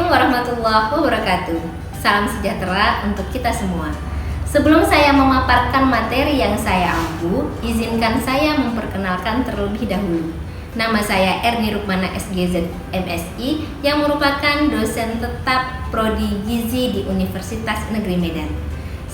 Assalamualaikum warahmatullahi wabarakatuh. Salam sejahtera untuk kita semua. Sebelum saya memaparkan materi yang saya ampu, izinkan saya memperkenalkan terlebih dahulu. Nama saya Erni Rukmana SGZ MSI yang merupakan dosen tetap Prodi Gizi di Universitas Negeri Medan.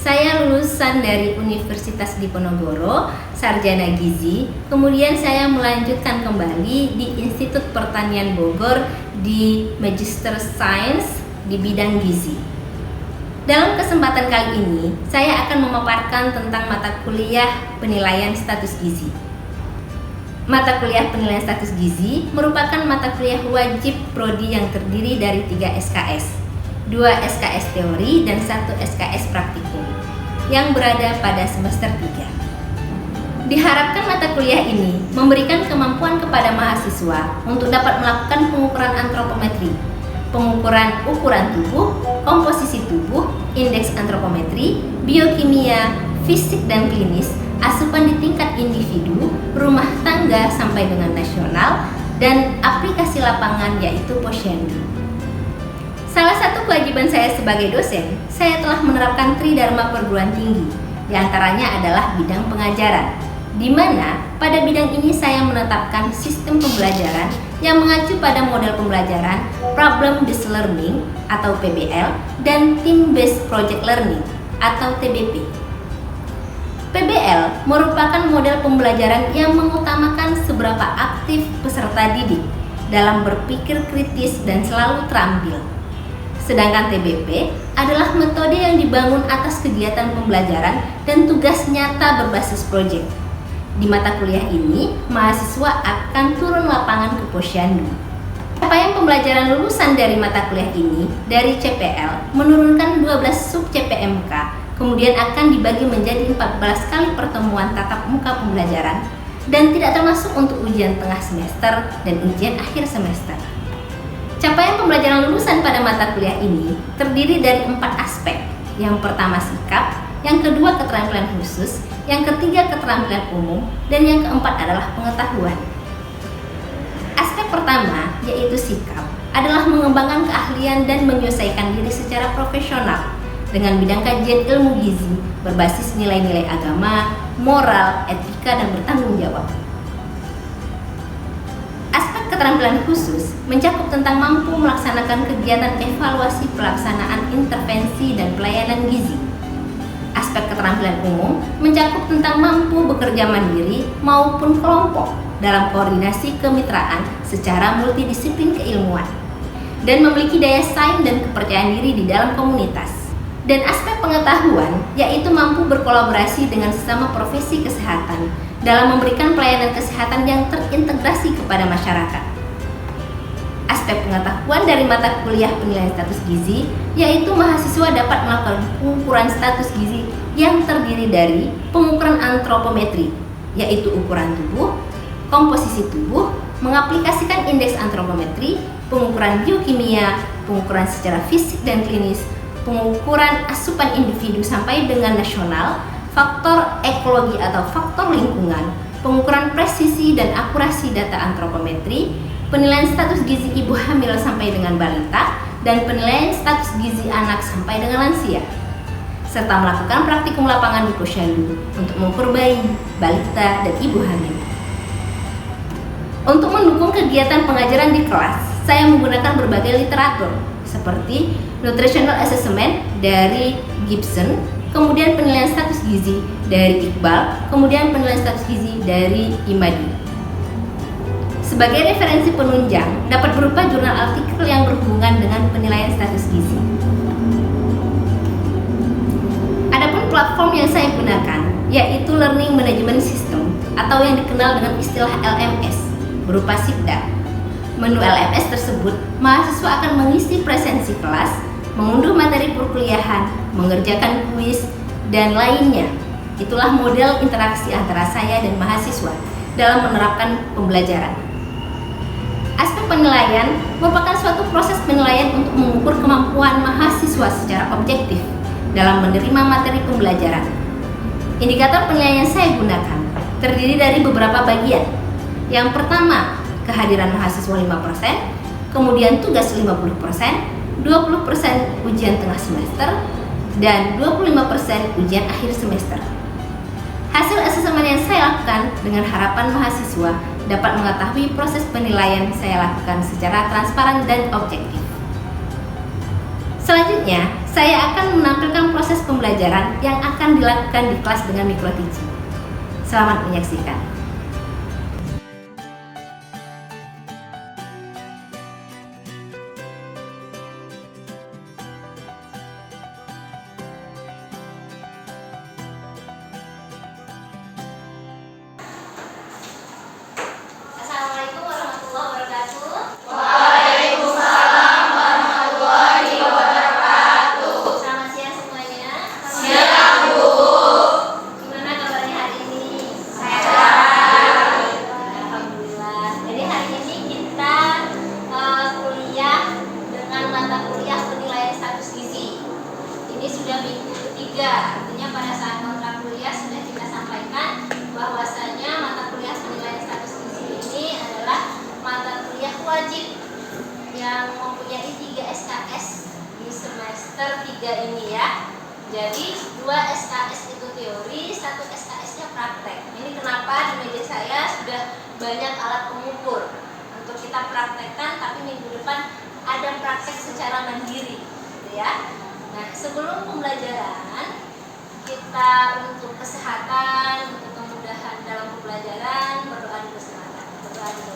Saya lulusan dari Universitas Diponegoro, Sarjana Gizi. Kemudian saya melanjutkan kembali di Institut Pertanian Bogor di Magister Science di bidang gizi. Dalam kesempatan kali ini, saya akan memaparkan tentang mata kuliah penilaian status gizi. Mata kuliah penilaian status gizi merupakan mata kuliah wajib prodi yang terdiri dari 3 SKS, 2 SKS teori dan 1 SKS praktikum yang berada pada semester 3. Diharapkan mata kuliah ini memberikan kemampuan kepada mahasiswa untuk dapat melakukan pengukuran antropometri, pengukuran ukuran tubuh, komposisi tubuh, indeks antropometri, biokimia, fisik dan klinis, asupan di tingkat individu, rumah tangga sampai dengan nasional, dan aplikasi lapangan yaitu Posyandu. Salah satu kewajiban saya sebagai dosen, saya telah menerapkan Tridharma perguruan tinggi, diantaranya adalah bidang pengajaran, di mana pada bidang ini saya menetapkan sistem pembelajaran yang mengacu pada model pembelajaran Problem Based Learning atau PBL dan Team Based Project Learning atau TBP. PBL merupakan model pembelajaran yang mengutamakan seberapa aktif peserta didik dalam berpikir kritis dan selalu terampil. Sedangkan TBP adalah metode yang dibangun atas kegiatan pembelajaran dan tugas nyata berbasis proyek. Di mata kuliah ini, mahasiswa akan turun lapangan ke Posyandu. Capaian pembelajaran lulusan dari mata kuliah ini dari CPL menurunkan 12 sub CPMK, kemudian akan dibagi menjadi 14 kali pertemuan tatap muka pembelajaran dan tidak termasuk untuk ujian tengah semester dan ujian akhir semester. Capaian pembelajaran lulusan pada mata kuliah ini terdiri dari 4 aspek. Yang pertama sikap, yang kedua keterampilan khusus, yang ketiga keterampilan umum, dan yang keempat adalah pengetahuan. Aspek pertama, yaitu sikap, adalah mengembangkan keahlian dan menyelesaikan diri secara profesional dengan bidang kajian ilmu gizi berbasis nilai-nilai agama, moral, etika, dan bertanggung jawab. Keterampilan khusus mencakup tentang mampu melaksanakan kegiatan evaluasi pelaksanaan intervensi dan pelayanan gizi. Aspek keterampilan umum mencakup tentang mampu bekerja mandiri maupun kelompok dalam koordinasi kemitraan secara multidisiplin keilmuan dan memiliki daya saing dan kepercayaan diri di dalam komunitas. Dan aspek pengetahuan yaitu mampu berkolaborasi dengan sesama profesi kesehatan dalam memberikan pelayanan kesehatan yang terintegrasi kepada masyarakat. Aspek pengetahuan dari mata kuliah penilaian status gizi yaitu mahasiswa dapat melakukan pengukuran status gizi yang terdiri dari pengukuran antropometri yaitu ukuran tubuh, komposisi tubuh, mengaplikasikan indeks antropometri, pengukuran biokimia, pengukuran secara fisik dan klinis, pengukuran asupan individu sampai dengan nasional, faktor ekologi atau faktor lingkungan, pengukuran presisi dan akurasi data antropometri, penilaian status gizi ibu hamil sampai dengan balita, dan penilaian status gizi anak sampai dengan lansia, serta melakukan praktikum lapangan di Posyandu untuk mengukur bayi, balita, dan ibu hamil. Untuk mendukung kegiatan pengajaran di kelas, saya menggunakan berbagai literatur seperti Nutritional Assessment dari Gibson, kemudian penilaian status gizi dari Iqbal, kemudian penilaian status gizi dari Imadi. Sebagai referensi penunjang dapat berupa jurnal artikel yang berhubungan dengan penilaian status gizi. Adapun platform yang saya gunakan yaitu Learning Management System atau yang dikenal dengan istilah LMS berupa SIPDA. Menu LMS tersebut, mahasiswa akan mengisi presensi kelas, mengunduh materi perkuliahan, mengerjakan kuis, dan lainnya. Itulah model interaksi antara saya dan mahasiswa dalam menerapkan pembelajaran. Aspek penilaian merupakan suatu proses penilaian untuk mengukur kemampuan mahasiswa secara objektif dalam menerima materi pembelajaran. Indikator penilaian yang saya gunakan terdiri dari beberapa bagian. Yang pertama, kehadiran mahasiswa 5%, kemudian tugas 50%, 20% ujian tengah semester, dan 25% ujian akhir semester. Hasil asesmen yang saya lakukan dengan harapan mahasiswa dapat mengetahui proses penilaian saya lakukan secara transparan dan objektif. Selanjutnya, saya akan menampilkan proses pembelajaran yang akan dilakukan di kelas dengan mikro teaching. Selamat menyaksikan. Assalamualaikum warahmatullahi wabarakatuh. Waalaikumsalam warahmatullahi wabarakatuh. Selamat siang semuanya. Siang, Bu. Gimana kabarnya hari ini? Sehat. Alhamdulillah. Jadi hari ini kita kuliah dengan mata kuliah penilaian status gizi. Ini sudah minggu ketiga. Artinya pada saat kontrak kuliah sudah kita sampaikan bahwasanya mata kuliah penilaian status gizi ini adalah mata kuliah wajib yang mempunyai 3 SKS di semester 3 ini ya. Jadi 2 SKS itu teori, 1 SKS-nya praktek. Ini kenapa di meja saya sudah banyak alat pengukur untuk kita praktekkan, tapi minggu depan ada praktek secara mandiri, gitu ya. Nah, sebelum pembelajaran kita untuk kesehatan, untuk kemudahan dalam pembelajaran, berdoa dulu semangat. Berdoa dulu.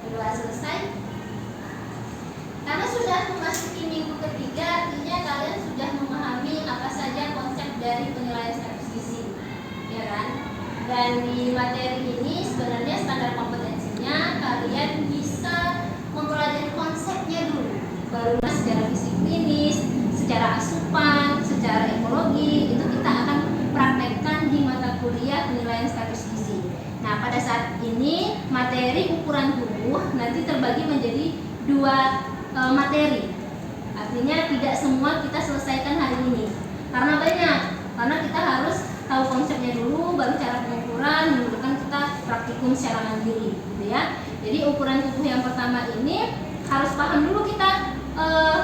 Berdoa selesai. Karena sudah memasuki minggu ketiga, artinya kalian sudah memahami apa saja konsep dari penilaian status gizi, ya kan? Dan di materi ini sebenarnya standar kompetensinya kalian bisa mempelajari konsepnya dulu, baru secara fisik klinis, secara asupan, secara ekologi itu kita akan praktekkan di mata kuliah penilaian status gizi. Nah, pada saat ini materi ukuran tubuh nanti terbagi menjadi 2 materi. Artinya tidak semua kita selesaikan hari ini. Karena banyak. Karena kita harus tahu konsepnya dulu, baru cara pengukuran, menggunakan kita praktikum secara mandiri, gitu ya. Jadi ukuran tubuh yang pertama ini harus paham dulu kita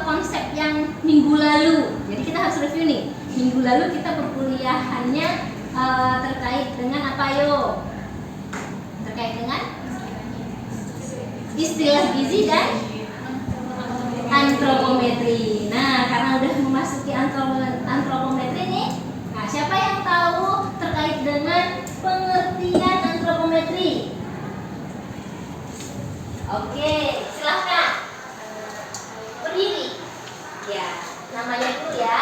konsep yang minggu lalu. Jadi kita harus review nih. Minggu lalu kita perkuliahannya terkait dengan apa yo? Terkait dengan istilah gizi dan antropometri. Nah, karena udah memasuki antropometri nih, nah siapa yang tahu terkait dengan pengertian antropometri? Oke, silahkan berdiri. Ya, namanya dulu ya,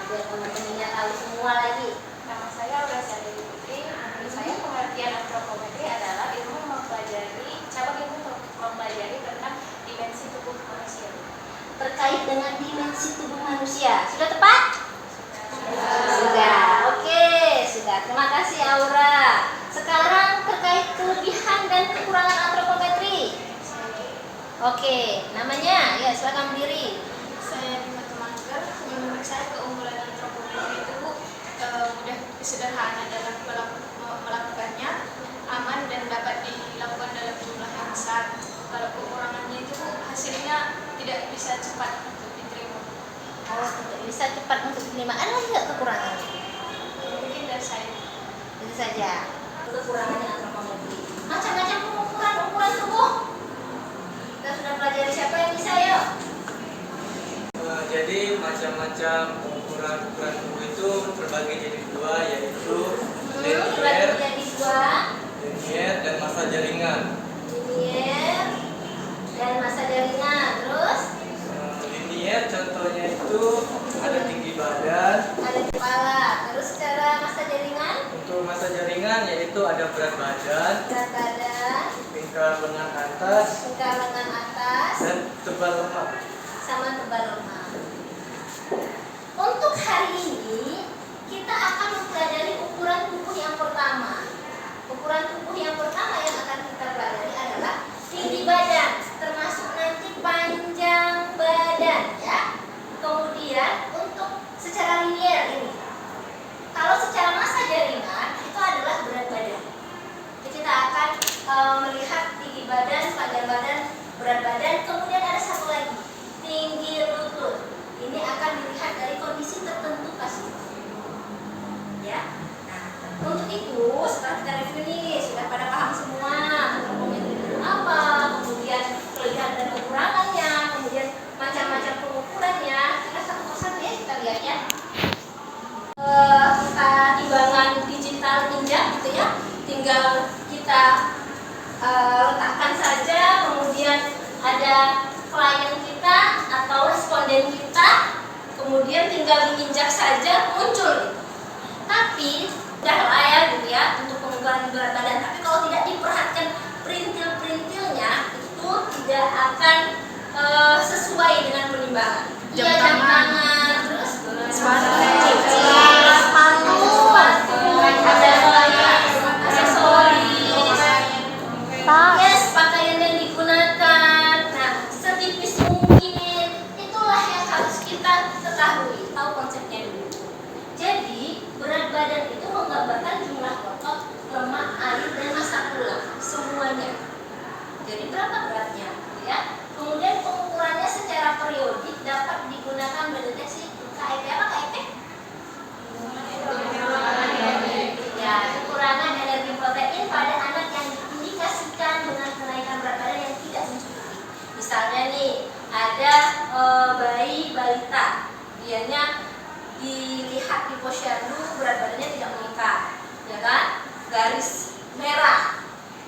biar teman-temannya tahu semua lagi. Nama saya Aurasiani Putri. Menurut saya pengertian antropometri adalah ilmu cabang ilmu mempelajari tentang dimensi tubuh manusia. Terkait dengan dimensi tubuh manusia, sudah tepat? Sudah. Oke, sudah. Terima kasih Aura. Sekarang terkait kelebihan dan kekurangan antropometri. Oke, namanya ya silakan berdiri. Saya Bima Tumaker. Menurut saya keunggulan antropometri itu mudah sederhana dalam melakukannya, aman dan dapat dilakukan dalam jumlah yang besar. Kalau kekurangannya itu hasilnya tidak bisa cepat untuk diterima. Oh, tidak bisa cepat untuk diterima. Ada lagi nggak kekurangan? Mungkin dari saya. Itu saja kekurangannya antropometri. Macam-macam ukuran tubuh. Kita sudah pelajari, siapa yang bisa yuk? Jadi macam-macam ukuran tubuh itu terbagi jadi 2, yaitu Dibagi jadi 2. linier dan massa jaringan. Linier dan massa jaringan. Terus Linier contohnya itu ada tinggi badan. ada kepala. Terus cara massa jaringan? Untuk massa jaringan yaitu ada berat badan, Berat badan, tingkah lengan atas, tingkah lengan atas, dan tebal lemak. sama tebal lemak. Untuk hari ini kita akan mempelajari ukuran tubuh yang pertama. Ukuran tubuh yang pertama yang akan kita pelajari adalah tinggi badan, termasuk nanti panjang badan ya. Kemudian untuk secara linier ini berat badan. Kemudian ada satu lagi, tinggi lutut. Ini akan dilihat dari kondisi tertentu pasien. Ya. Nah, untuk itu setelah kita review nih, sudah pada paham semua antropometri itu apa, kemudian kelebihan dan kekurangannya, kemudian macam-macam pengukurannya. Kita satu persatu ya kita lihat ya. Timbangan digital injak gitu ya, tinggal kita letakkan saja, kemudian ada klien kita atau responden kita, kemudian tinggal diinjak saja muncul gitu. Tapi udah lah ya gitu ya untuk pengukuran berat badan, tapi kalau tidak diperhatikan perintil-perintilnya itu tidak akan sesuai dengan penimbangan. Jam tangan, terus yes, pakaian yang digunakan. Nah, setipis mungkin itulah yang harus kita ketahui. Tahu konsepnya dulu. Jadi, berat badan itu menggambarkan jumlah otot, lemak, air, dan massa tulang semuanya. Jadi berapa beratnya, ya? Kemudian pengukurannya secara periodik dapat digunakan mendeteksi KEP apa KEP? Ya, kekurangan energi protein pada anak yang diindikasikan dengan kenaikan berat badan yang tidak mencukupi. Misalnya nih, ada bayi balita, dianya dilihat di posyandu berat badannya tidak meningkat, ya kan? Garis merah.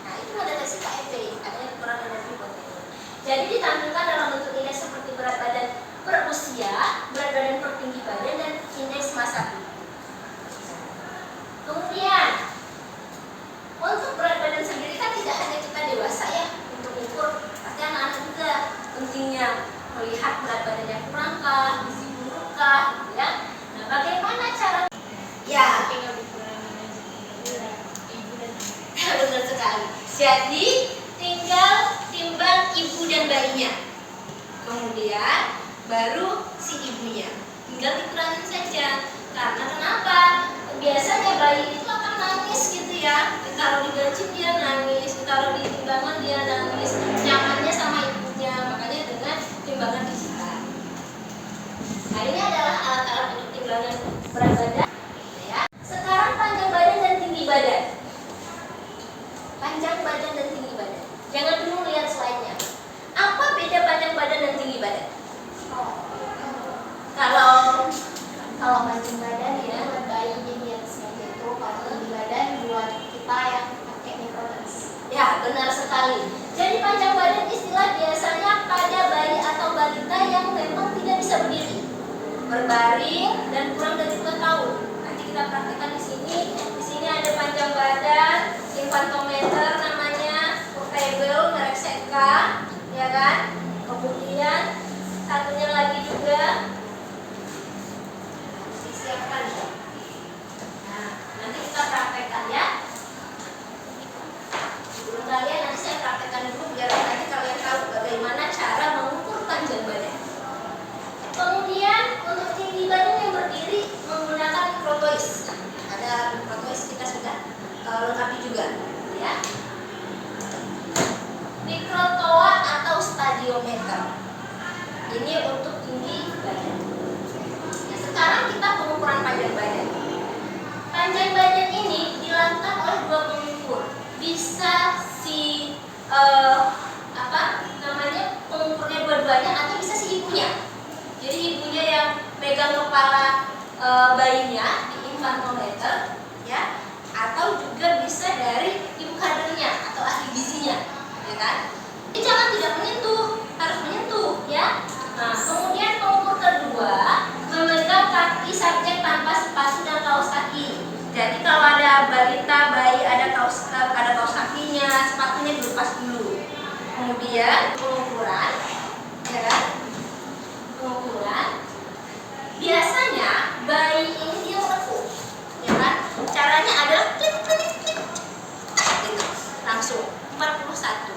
Nah, itu mendeteksi KEP, adanya kekurangan energi protein. Jadi ditampilkan dalam bentuk indeks seperti berat badan per usia, berat badan per tinggi badan, dan indeks massa tubuh. Kemudian untuk berat badan sendiri kan tidak hanya kita dewasa ya untuk ukur, pasti anak-anak juga pentingnya melihat berat badannya kurangkah, gizi burukkah, ya. Nah, bagaimana cara? Ya, benar sekali. Jadi tinggal timbang ibu dan bayinya, kemudian baru si ibunya, tinggal dikurangin saja. Karena kenapa? Biasanya bayi itu akan nangis gitu ya, ditaruh di gaji dia nangis, ditaruh di timbangan dia nangis, nyamannya sama ibunya, makanya dengan timbangan digital. Nah, ini adalah alat-alat untuk timbangan berat badan ya. Sekarang panjang badan dan tinggi badan. Panjang badan dan tinggi badan. Jangan dulu lihat slide-nya. Apa beda panjang badan dan tinggi badan? Kalau panjang badan ya buat bayi jadi seperti itu, kalau tinggi badan buat kita yang pakai microdose. Ya, benar sekali. Jadi panjang badan istilah biasanya pada bayi atau balita yang memang tidak bisa berdiri, berbaring dan kurang dari 2 tahun. Nanti kita praktekkan di sini. Di sini ada panjang badan, infantometer namanya, portable merek Setka, ya kan? Kemudian satunya lagi juga disiapkan ya. Nah, nanti kita praktekkan ya. Sebelum kalian nanti saya praktekkan dulu biar nanti kalian tahu bagaimana cara mengukur panjang badan. Kemudian untuk tinggi badan yang berdiri menggunakan microtoys. Ada microtoys kita sudah lengkapi juga, ya. Mikrotoa atau stadiometer. Ini untuk tinggi badan. Nah, sekarang kita pengukuran panjang badan. Panjang badan ini dilakukan oleh 2 pengukur. Bisa si pengukurnya dua-duanya atau bisa si ibunya. Jadi ibunya yang megang kepala bayinya di infantometer, ya, atau juga bisa dari ibu kadernya atau ahli gizinya, ya kan? Jadi jangan tidak menyentuh, harus menyentuh, ya. Nah, kemudian pengukur kedua memegang kaki subjek tanpa sepatu dan kaos kaki. Jadi kalau ada balita bayi ada kaos kakinya, sepatunya dilepas dulu. Kemudian pengukuran, ya kan? Pengukuran biasanya bayi ini dia melekuk, ya kan? Caranya adalah klik klik klik gitu, langsung 41.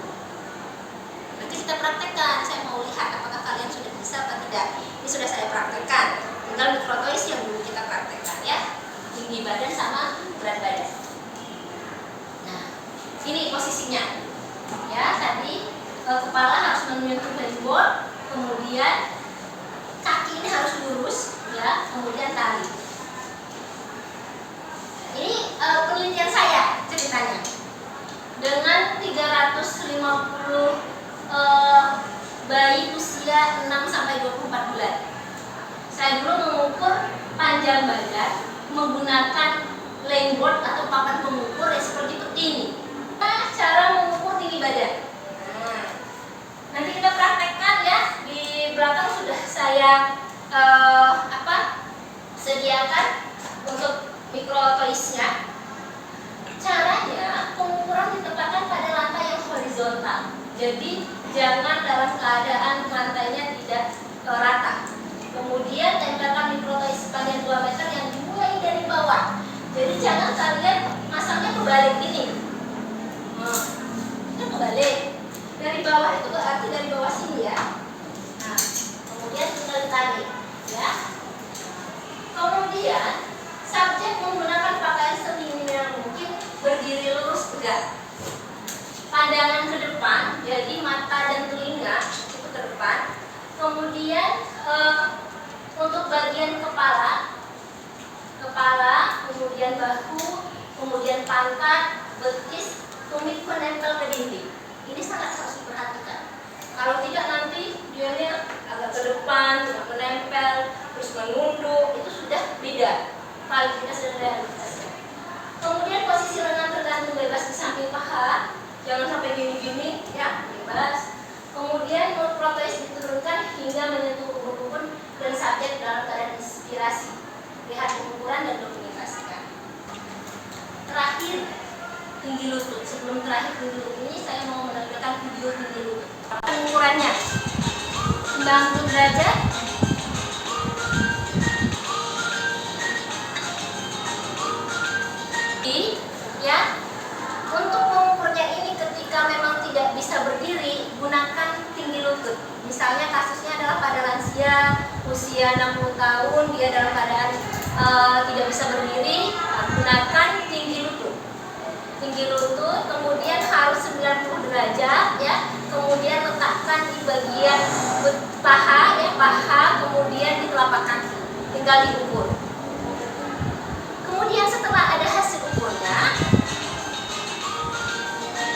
Nanti kita praktekkan, saya mau lihat apakah kalian sudah bisa atau tidak. Ini sudah saya praktekkan, tinggal microtoys yang dulu kita praktekkan ya, tinggi badan sama berat badan. Nah, ini posisinya ya, tadi kepala harus menyentuh headboard, kemudian kaki ini harus lurus, ya, kemudian tarik. Ini penelitian saya ceritanya. Dengan 350 bayi usia 6 sampai 24 bulan. Saya dulu mengukur panjang badan menggunakan lane board atau papan pengukur yang seperti ini. Nah, cara mengukur tinggi badan. Nanti kita praktekkan ya. Di belakang sudah saya sediakan untuk mikrotoisnya. Caranya pengukuran ditempatkan pada lantai yang horizontal. Jadi jangan dalam keadaan lantainya tidak rata. Kemudian tempelkan mikrotois sepanjang 2 meter yang dimulai dari bawah. Jadi jangan kalian masangnya kebalik gini. Itu kebalik. Dari bawah itu berarti dari bawah sini ya. Nah, kemudian tinggal ditarik, ya. Kemudian subjek menggunakan pakaian seminimal mungkin, berdiri lurus tegak. Pandangan ke depan, jadi mata dan telinga itu ke depan. Kemudian untuk bagian kepala, kemudian bahu, kemudian pantat, betis, tumit menempel ke dinding. Ini sangat harus diperhatikan. Kalau tidak nanti dia agak ke depan, tidak menempel, terus menunduk, itu sudah beda. Kalau kita sudah rehabilitasi. Kemudian posisi lengan tergantung bebas di samping paha, jangan sampai gini-gini, ya, bebas. Kemudian mulut proteis diturunkan hingga menyentuh ubun-ubun dan subjek dalam keadaan inspirasi. Lihat ukuran dan dokumentasikan. Terakhir, tinggi lutut. Sebelum terakhir tinggi lutut ini, saya mau menampilkan video tinggi lutut. Pengukurannya 90 derajat. Ya, untuk mengukurnya ini ketika memang tidak bisa berdiri, gunakan tinggi lutut. Misalnya kasusnya adalah pada lansia usia 60 tahun, dia dalam keadaan tidak bisa berdiri, gunakan tinggi lutut. Tinggi lutut, kemudian harus 90 derajat, ya. Kemudian letakkan di bagian paha, ya, paha, kemudian di telapak kaki. Tinggal diukur. Kemudian setelah ada hasil ukurnya,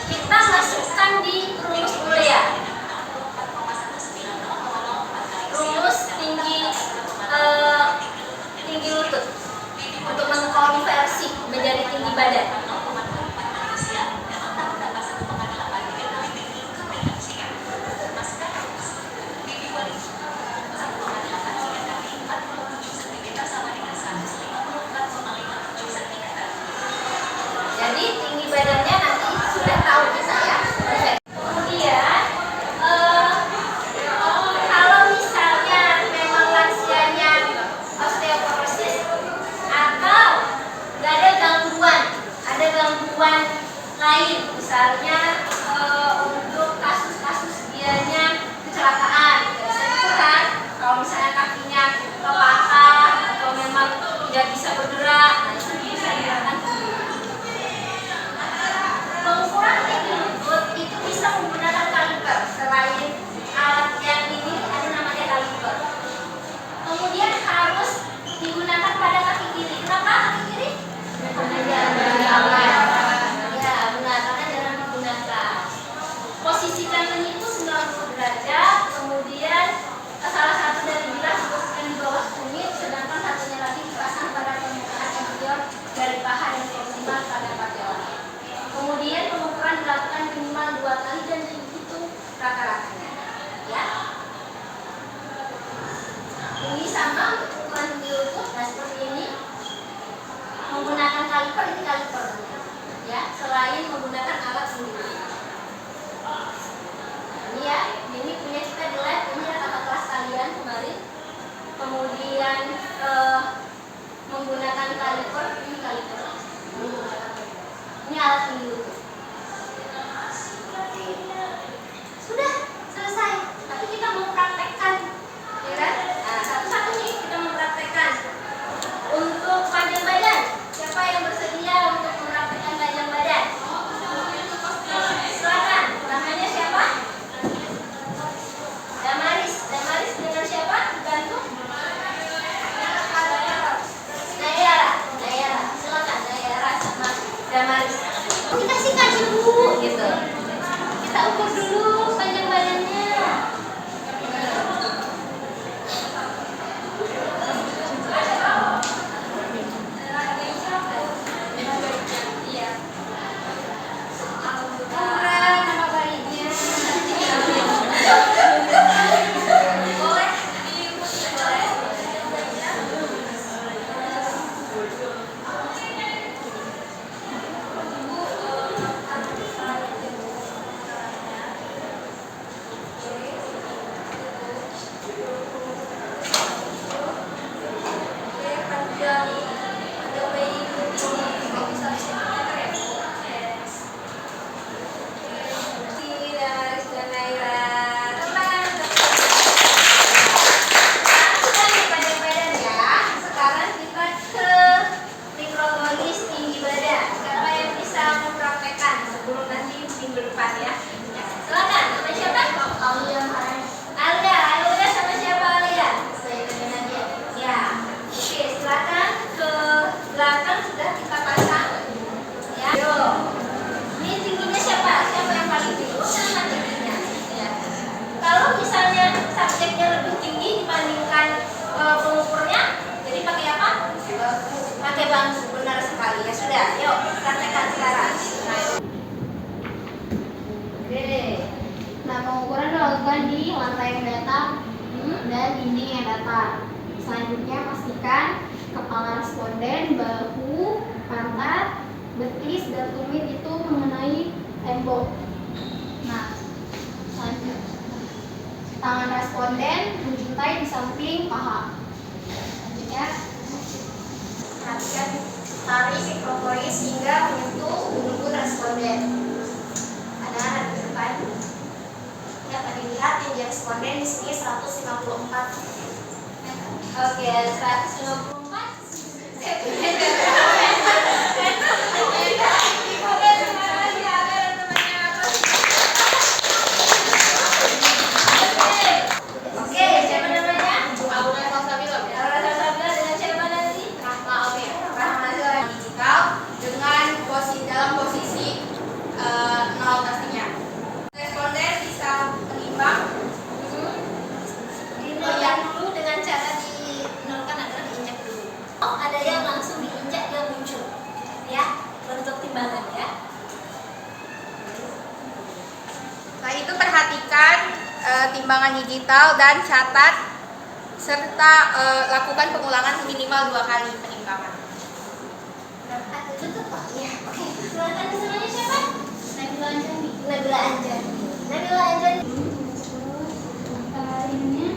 kita masukkan di rumus Ulea. Rumus tinggi lutut untuk mengkonversi menjadi tinggi badan. Jadi tinggi badannya nanti sudah tahu kita ya. Kemudian kalau misalnya memang lansianya osteoporosis atau nggak ada gangguan lain, misalnya untuk kasus-kasus dianya kecelakaan, bisa kan? Kalau misalnya kakinya patah atau memang tidak bisa bergerak, nah itu bisa dilakukan. Pengukuran tinggi lutut itu bisa menggunakan kaliper. Selain alat yang ini ada namanya kaliper. Kemudian harus digunakan pada kaki kiri. Kenapa kaki kiri? Karena jarang. Ya, benar, karena jarang digunakan. Posisikan ini itu 90 derajat. Kemudian salah satu dari bilah diposisikan di bawah tumit, sedangkan satunya lagi dipasang pada permukaan inferior dari paha dan proksimal pada patella. Kemudian pengukuran dilakukan minimal 2 kali dan dihitung rata-ratanya, ya. Ini sama untuk ukuran tinggi lutut, nah seperti ini. Menggunakan kaliper, ini kaliper, ya. Selain menggunakan alat sendiri. Ini ya, ini punya kita di lab, ini ada kakak kelas kalian kemarin. Kemudian menggunakan kaliper, ini kaliper. Ini alat tinggi lutut. Sudah selesai. Tapi kita mau praktekkan, ya kan? Nah, satu-satu nih kita mau praktekkan. Untuk panjang badan, siapa yang bersedia untuk mempraktekkan panjang badan? Silakan. Namanya siapa? Damaris. Dikasih kaki Bu gitu. Kita ukur dulu panjang badannya. Ukuran nama bayinya. Pakai bangku, benar sekali. Ya sudah, yuk praktekkan sekarang. Oke. Nah, pengukuran dilakukan di lantai yang datar dan dinding yang datar. Selanjutnya pastikan kepala responden, bahu, pantat, betis, dan tumit itu mengenai tembok. Nah, selanjutnya tangan responden menjuntai di samping paha. Selanjutnya perhatikan tarik mikroforis hingga menyentuh ujung responden. Ada di depan. Dapat dilihat tinggi responden di sini 154. Oke, 154. Setelah itu perhatikan timbangan digital dan catat serta lakukan pengulangan minimal 2 kali penimbangan. Cukup Pak? Ya, oke. Silakan kesananya siapa? Nabila Anjani. Nabila Anjani. Nabila Anjani. Ininya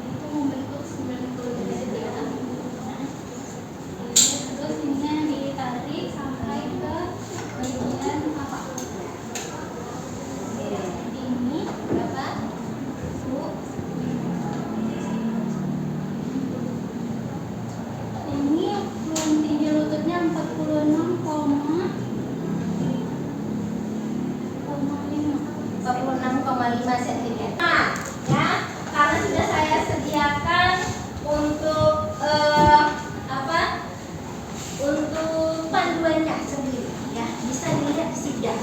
itu membentuk 90 derajat ya. Terus ininya ditarik sampai ke bagian apa? Ini berapa? Ini tinggi lututnya 46,5 cm. Nah, ya, karena sudah saya sediakan untuk untuk panduannya sendiri, ya, bisa dilihat di sini.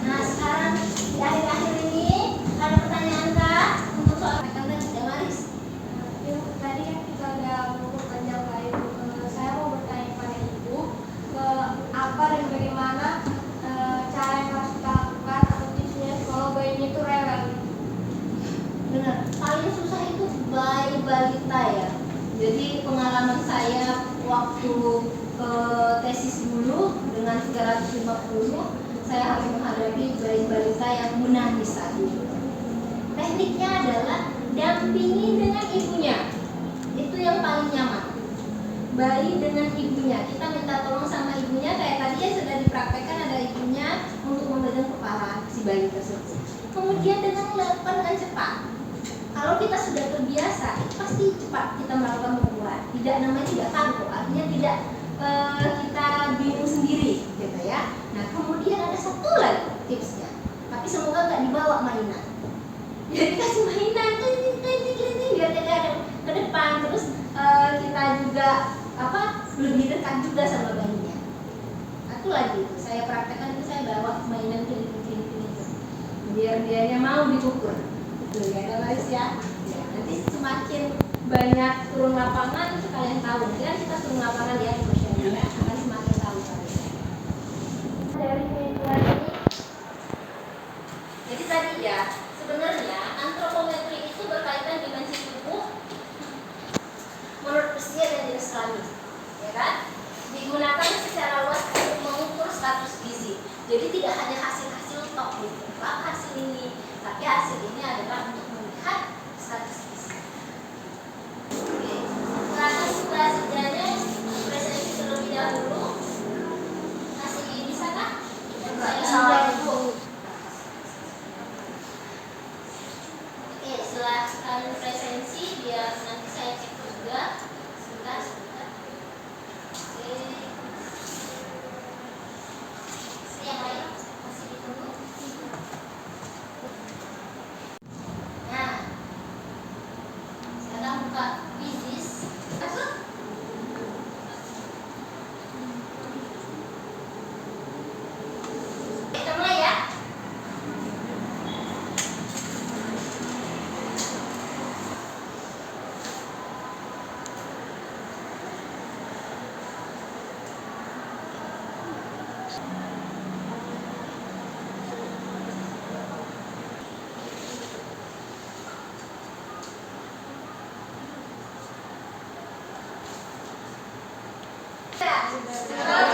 Nah, sekarang di akhir-akhir ini ada pertanyaan kah untuk soal kata Damaris? Tadi kan kita udah mengukur panjang bayi. Saya mau bertanya pada Ibu ke apa dan bagaimana cara yang harus kita lakukan atau tipsnya kalau bayinya itu rewel. Benar, paling susah itu bayi balita ya. Jadi pengalaman saya waktu tesis dulu dengan 350, saya harus menghadapi bayi balita yang menangis saat itu. Tekniknya adalah dampingi dengan ibunya. Itu yang paling nyaman. Bayi dengan ibunya. Kita minta tolong sama ibunya, kayak tadi ya sudah dipraktekkan, ada ibunya untuk memegang kepala si bayi tersebut. Kemudian dengan melakukan dengan cepat. Kalau kita sudah terbiasa, pasti cepat kita melakukan pembuahan. Tidak namanya tidak kaku, artinya tidak kita bingung sendiri, gitu ya. Nah, kemudian ada satu lagi tipsnya, tapi semoga nggak dibawa mainan. Jadi kasih mainan, biar dia ada ke depan. Terus kita juga lebih dekat juga sama bayinya. Aku lagi itu, saya praktekkan itu, saya bawa mainan kelingking-kelingking itu biar dianya mau diukur. Tuh ya kan ya. Ya, nanti semakin banyak turun lapangan itu kalian tahu. Kan kita turun lapangan ya, masyarakat akan semakin tahu kalian. Dari pengumpulan ini, jadi tadi ya sebenarnya antropometri itu berkaitan dimensi tubuh menurut usia dan jenis kelamin, ya kan? Digunakan secara luas untuk mengukur status gizi. Jadi tidak hanya hasil-hasil tok gitu, hasil ini, tapi hasil ini adalah untuk melihat status gizi. Oke, karena setelah sejarahnya presentasi terlebih dahulu. Hasil ini sana? Saya ibu. Oke, setelah kalian presensi, biar nanti saya cek juga. Sebentar. Oke. Yang lain masih ditunggu. Nah, sekarang buka bisnis. Masuk. Kita mulai ya. Ya.